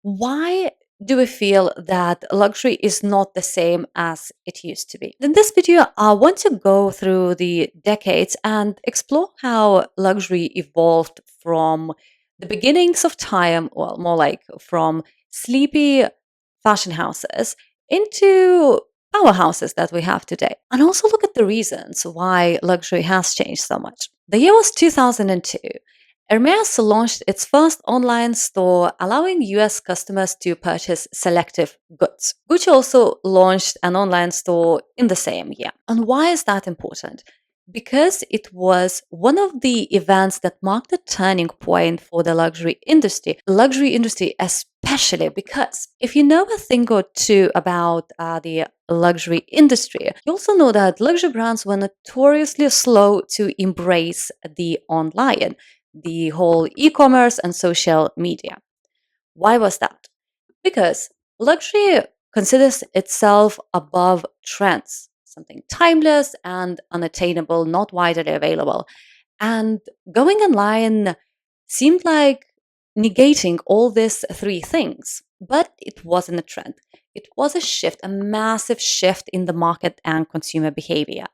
Why do we feel that luxury is not the same as it used to be? In this video, I want to go through the decades and explore how luxury evolved from the beginnings of time, well, more like from sleepy fashion houses into powerhouses that we have today. And also look at the reasons why luxury has changed so much. The year was 2002. Hermes launched its first online store, allowing US customers to purchase selective goods. Gucci also launched an online store in the same year. And why is that important? Because it was one of the events that marked a turning point for the luxury industry especially because if you know a thing or two about the luxury industry, you also know that luxury brands were notoriously slow to embrace the online, the whole e-commerce and social media. Why was that? Because luxury considers itself above trends, something timeless and unattainable, not widely available. And going online seemed like negating all these three things. But it wasn't a trend. It was a shift, a massive shift in the market and consumer behavior.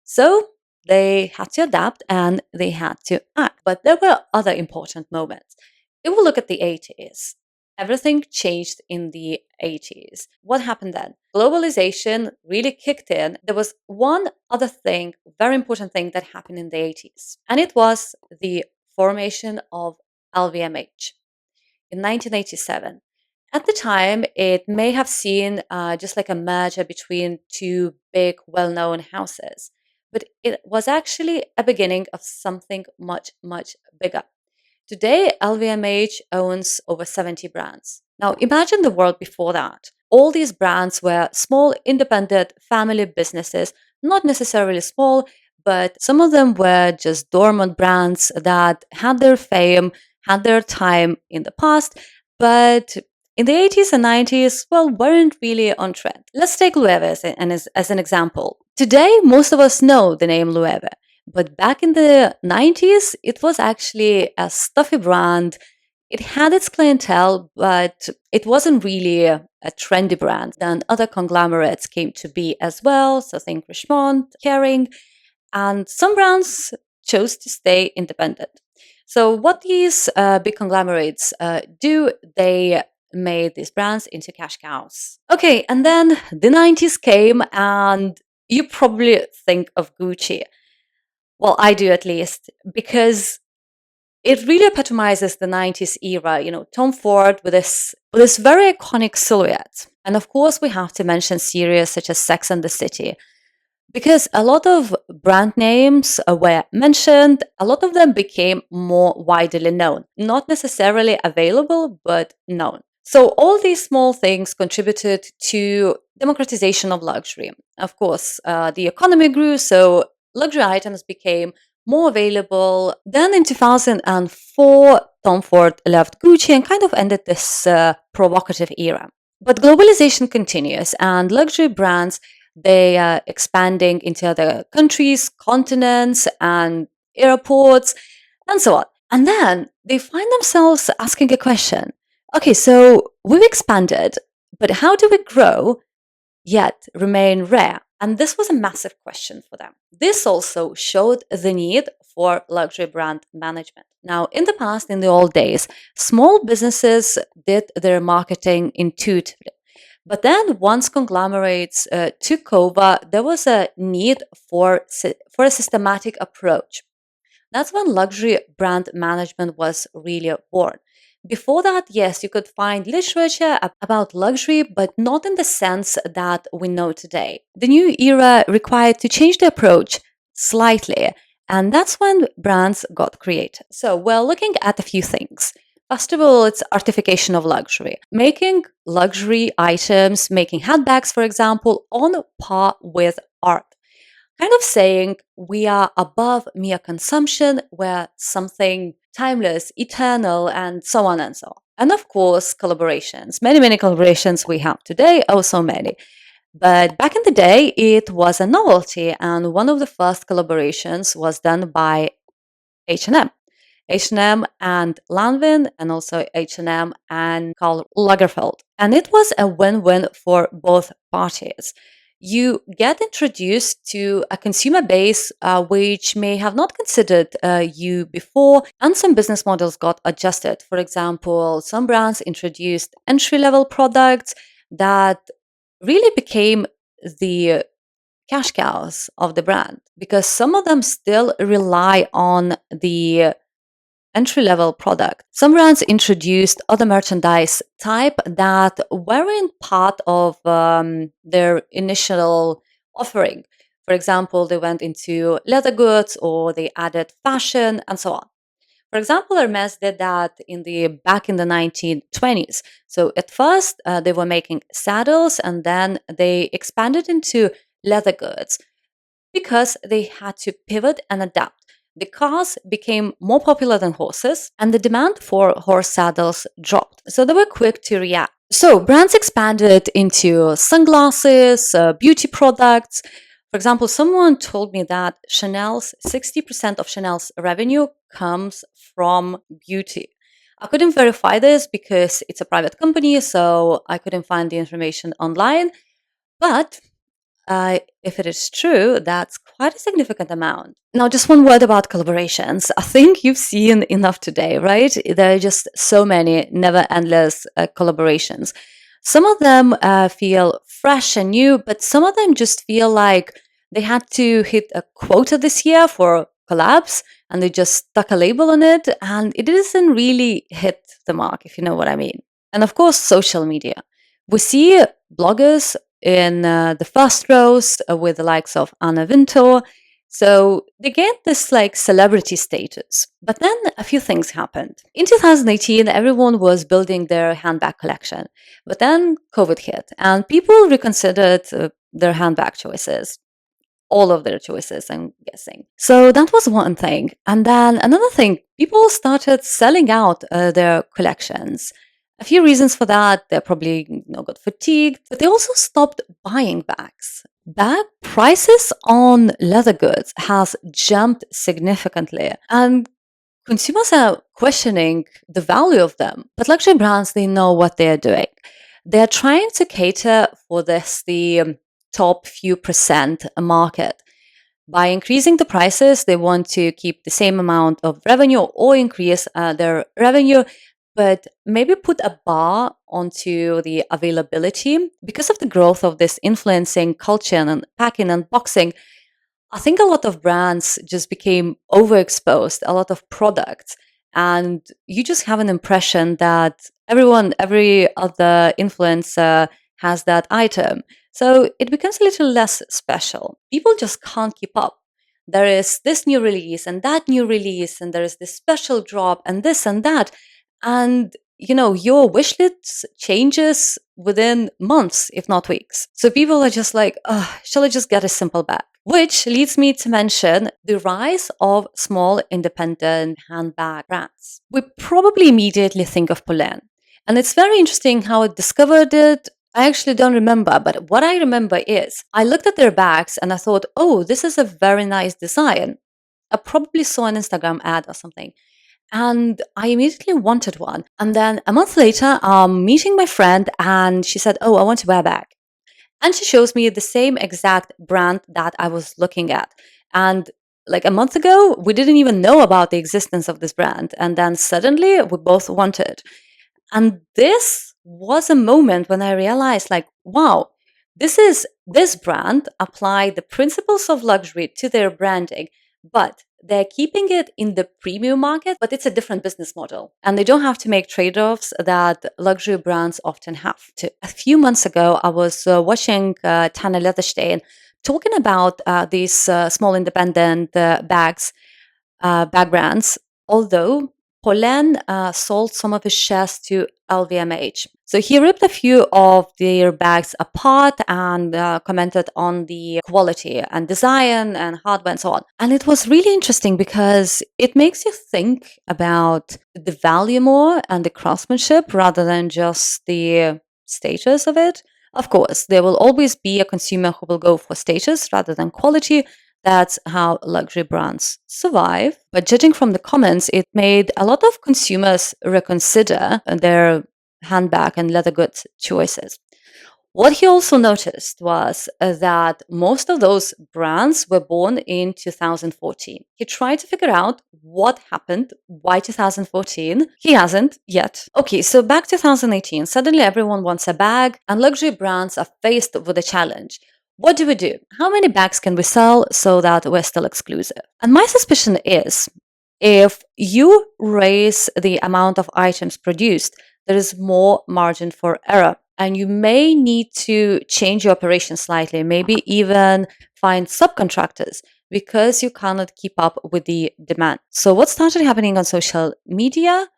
So they had to adapt and they had to act. But there were other important moments. If we look at the 80s, everything changed in the 80s. What happened then? Globalization really kicked in. There was one other thing, very important thing that happened in the 80s, and it was the formation of LVMH in 1987. At the time, it may have seemed just like a merger between two big, well known houses, but it was actually a beginning of something much, much bigger. Today, LVMH owns over 70 brands. Now, imagine the world before that. All these brands were small, independent family businesses, not necessarily small, but some of them were just dormant brands that had their fame, had their time in the past, but in the 80s and 90s, well, weren't really on trend. Let's take Loewe as an example. Today, most of us know the name Loewe. But back in the 90s, it was actually a stuffy brand. It had its clientele, but it wasn't really a trendy brand. Then other conglomerates came to be as well. So think Richemont, Kering, and some brands chose to stay independent. So what these big conglomerates do, they made these brands into cash cows. Okay, and then the 90s came, and you probably think of Gucci. Well, I do at least, because it really epitomizes the 90s era. You know, Tom Ford with this very iconic silhouette. And of course, we have to mention series such as Sex and the City, because a lot of brand names were mentioned, a lot of them became more widely known, not necessarily available, but known. So all these small things contributed to democratization of luxury. Of course, the economy grew, so luxury items became more available. Then in 2004, Tom Ford left Gucci and kind of ended this provocative era. But globalization continues, and luxury brands, they are expanding into other countries, continents, and airports, and so on. And then they find themselves asking a question. Okay, so we've expanded, but how do we grow yet remain rare? And this was a massive question for them. This also showed the need for luxury brand management. Now, in the past, in the old days, small businesses did their marketing intuitively. But then once conglomerates took over, there was a need for a systematic approach. That's when luxury brand management was really born. Before that, yes, you could find literature about luxury, but not in the sense that we know today. The new era required to change the approach slightly, and that's when brands got created. So we're looking at a few things. First of all, it's artification of luxury, making luxury items, making handbags, for example, on par with art. Kind of saying we are above mere consumption, we're something timeless, eternal, and so on and so on. And of course, collaborations. Many, many collaborations we have today, oh, so many. But back in the day, it was a novelty, and one of the first collaborations was done by H&M. H&M and Lanvin, and also H&M and Karl Lagerfeld. And it was a win-win for both parties. You get introduced to a consumer base which may have not considered you before, and some business models got adjusted. For example, some brands introduced entry-level products that really became the cash cows of the brand, because some of them still rely on the entry level product. Some brands introduced other merchandise type that weren't part of their initial offering. For example, they went into leather goods or they added fashion and so on. For example, Hermes did that back in the 1920s. So at first, they were making saddles, and then they expanded into leather goods because they had to pivot and adapt. The cars became more popular than horses, and the demand for horse saddles dropped. So they were quick to react. So brands expanded into sunglasses, beauty products. For example, someone told me that 60% of Chanel's revenue comes from beauty. I couldn't verify this because it's a private company, so I couldn't find the information online. But if it is true, that's quite a significant amount. Now, just one word about collaborations. I think you've seen enough today, right? There are just so many never endless collaborations. Some of them feel fresh and new, but some of them just feel like they had to hit a quota this year for collabs and they just stuck a label on it and it doesn't really hit the mark, if you know what I mean. And of course, social media. We see bloggers in the first rows with the likes of Anna Wintour. So they get this like celebrity status. But then a few things happened. In 2018, everyone was building their handbag collection. But then COVID hit and people reconsidered their handbag choices. All of their choices, I'm guessing. So that was one thing. And then another thing, people started selling out their collections. A few reasons for that. They probably got fatigued, but they also stopped buying bags. Bag prices on leather goods has jumped significantly, and consumers are questioning the value of them. But luxury brands, they know what they're doing. They're trying to cater for the top few percent market. By increasing the prices, they want to keep the same amount of revenue or increase their revenue, but maybe put a bar onto the availability. Because of the growth of this influencing culture and packing and boxing, I think a lot of brands just became overexposed, a lot of products, and you just have an impression that every other influencer has that item. So it becomes a little less special. People just can't keep up. There is this new release and that new release, and there is this special drop and this and that. And your wish list changes within months, if not weeks. So people are just like, shall I just get a simple bag? Which leads me to mention the rise of small independent handbag brands. We probably immediately think of Poulain. And it's very interesting how I discovered it. I actually don't remember, but what I remember is I looked at their bags and I thought, oh, this is a very nice design. I probably saw an Instagram ad or something. And I immediately wanted one. And then a month later, I'm meeting my friend and she said, oh, I want to wear a bag. And she shows me the same exact brand that I was looking at. And like a month ago, we didn't even know about the existence of this brand. And then suddenly we both wanted. And this was a moment when I realized, like, wow, this brand applied the principles of luxury to their branding, but they're keeping it in the premium market, but it's a different business model. And they don't have to make trade-offs that luxury brands often have to. A few months ago, I was watching Tana Leatherstein talking about these small independent bag brands, although Poulain sold some of his shares to LVMH. So he ripped a few of their bags apart and commented on the quality and design and hardware and so on. And it was really interesting because it makes you think about the value more and the craftsmanship rather than just the status of it. Of course, there will always be a consumer who will go for status rather than quality. That's how luxury brands survive. But judging from the comments, it made a lot of consumers reconsider their handbag and leather goods choices. What he also noticed was that most of those brands were born in 2014. He tried to figure out what happened, why 2014. He hasn't yet. Okay, so back 2018, suddenly everyone wants a bag, and luxury brands are faced with a challenge. What do we do? How many bags can we sell so that we're still exclusive? And my suspicion is if you raise the amount of items produced, there is more margin for error. And you may need to change your operation slightly, maybe even find subcontractors because you cannot keep up with the demand. So, what started happening on social media?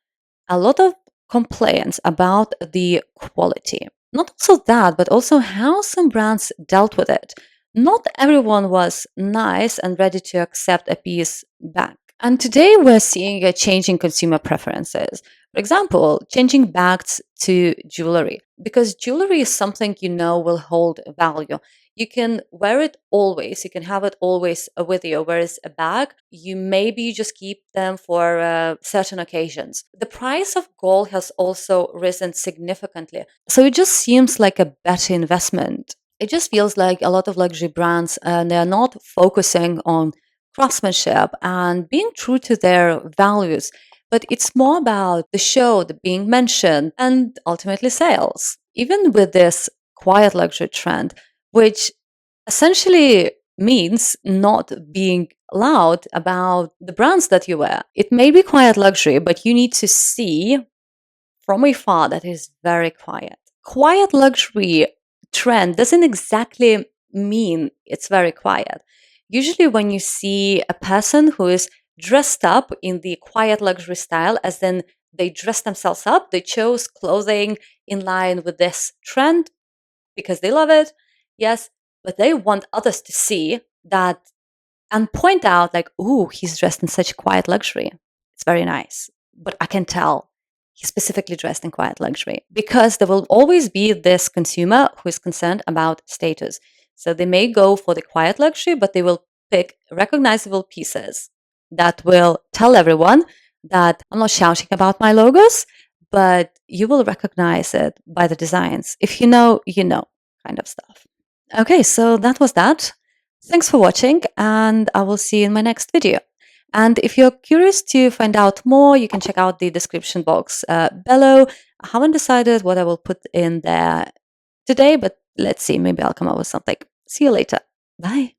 A lot of complaints about the quality. Not also that, but also how some brands dealt with it. Not everyone was nice and ready to accept a piece back. And today we're seeing a change in consumer preferences. For example, changing bags to jewelry, because jewelry is something you know will hold value. You can wear it always, you can have it always with you, whereas a bag, you maybe just keep them for certain occasions. The price of gold has also risen significantly. So it just seems like a better investment. It just feels like a lot of luxury brands, they're not focusing on craftsmanship and being true to their values, but it's more about the show, the being mentioned, and ultimately sales. Even with this quiet luxury trend, which essentially means not being loud about the brands that you wear. It may be quiet luxury, but you need to see from afar that it is very quiet. Quiet luxury trend doesn't exactly mean it's very quiet. Usually, when you see a person who is dressed up in the quiet luxury style, as in they dress themselves up, they chose clothing in line with this trend because they love it, yes, but they want others to see that and point out, like, ooh, he's dressed in such quiet luxury. It's very nice. But I can tell he's specifically dressed in quiet luxury because there will always be this consumer who is concerned about status. So they may go for the quiet luxury, but they will pick recognizable pieces that will tell everyone that I'm not shouting about my logos, but you will recognize it by the designs. If you know, kind of stuff. Okay, so that was that. Thanks for watching, and I will see you in my next video. And if you're curious to find out more, you can check out the description box below. I haven't decided what I will put in there today, but let's see. Maybe I'll come up with something. See you later. Bye.